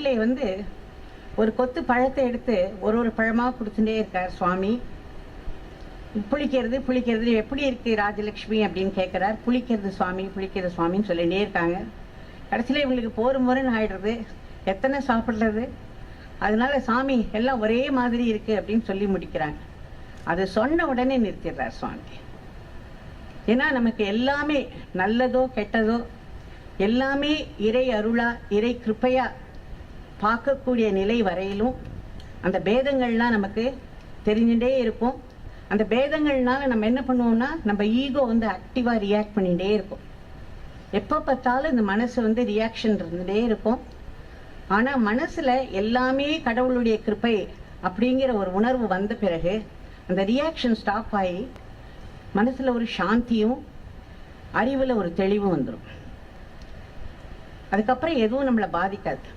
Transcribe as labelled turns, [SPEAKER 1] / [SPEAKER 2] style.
[SPEAKER 1] கடைசியிலே வந்து ஒரு கொத்து பழத்தை எடுத்து ஒரு பழமாக கொடுத்துட்டே இருக்கார் சுவாமி. புளிக்கிறது எப்படி இருக்கு ராஜலக்ஷ்மி அப்படின்னு கேட்குறார். புளிக்கிறது சுவாமின்னு சொல்லிகிட்டே இருக்காங்க. கடைசியில் இவங்களுக்கு முறைன்னு ஆயிடுறது, எத்தனை சாப்பிட்றது, அதனால சாமி எல்லாம் ஒரே மாதிரி இருக்கு அப்படின்னு சொல்லி முடிக்கிறாங்க. அது சொன்ன உடனே நிறுத்திடுறார் சுவாமி. ஏன்னா நமக்கு எல்லாமே நல்லதோ கெட்டதோ எல்லாமே இறை அருளா இறை கிருப்பையா பார்க்கக்கூடிய நிலை வரையிலும் அந்த பேதங்கள்லாம் நமக்கு தெரிஞ்சுட்டே இருக்கும். அந்த பேதங்கள்னால நம்ம என்ன பண்ணுவோம்னா நம்ம ஈகோ வந்து ஆக்டிவாக ரியாக்ட் பண்ணிகிட்டே இருக்கும். எப்போ பார்த்தாலும் இந்த மனசு வந்து ரியாக்ஷன் இருந்துகிட்டே இருக்கும். ஆனால் மனசில் எல்லாமே கடவுளுடைய கிருப்பை அப்படிங்கிற ஒரு உணர்வு வந்த பிறகு அந்த ரியாக்ஷன் ஸ்டாப் ஆகி மனசில் ஒரு சாந்தியும் அறிவில் ஒரு தெளிவும் வந்துடும். அதுக்கப்புறம் எதுவும் நம்மளை பாதிக்காது.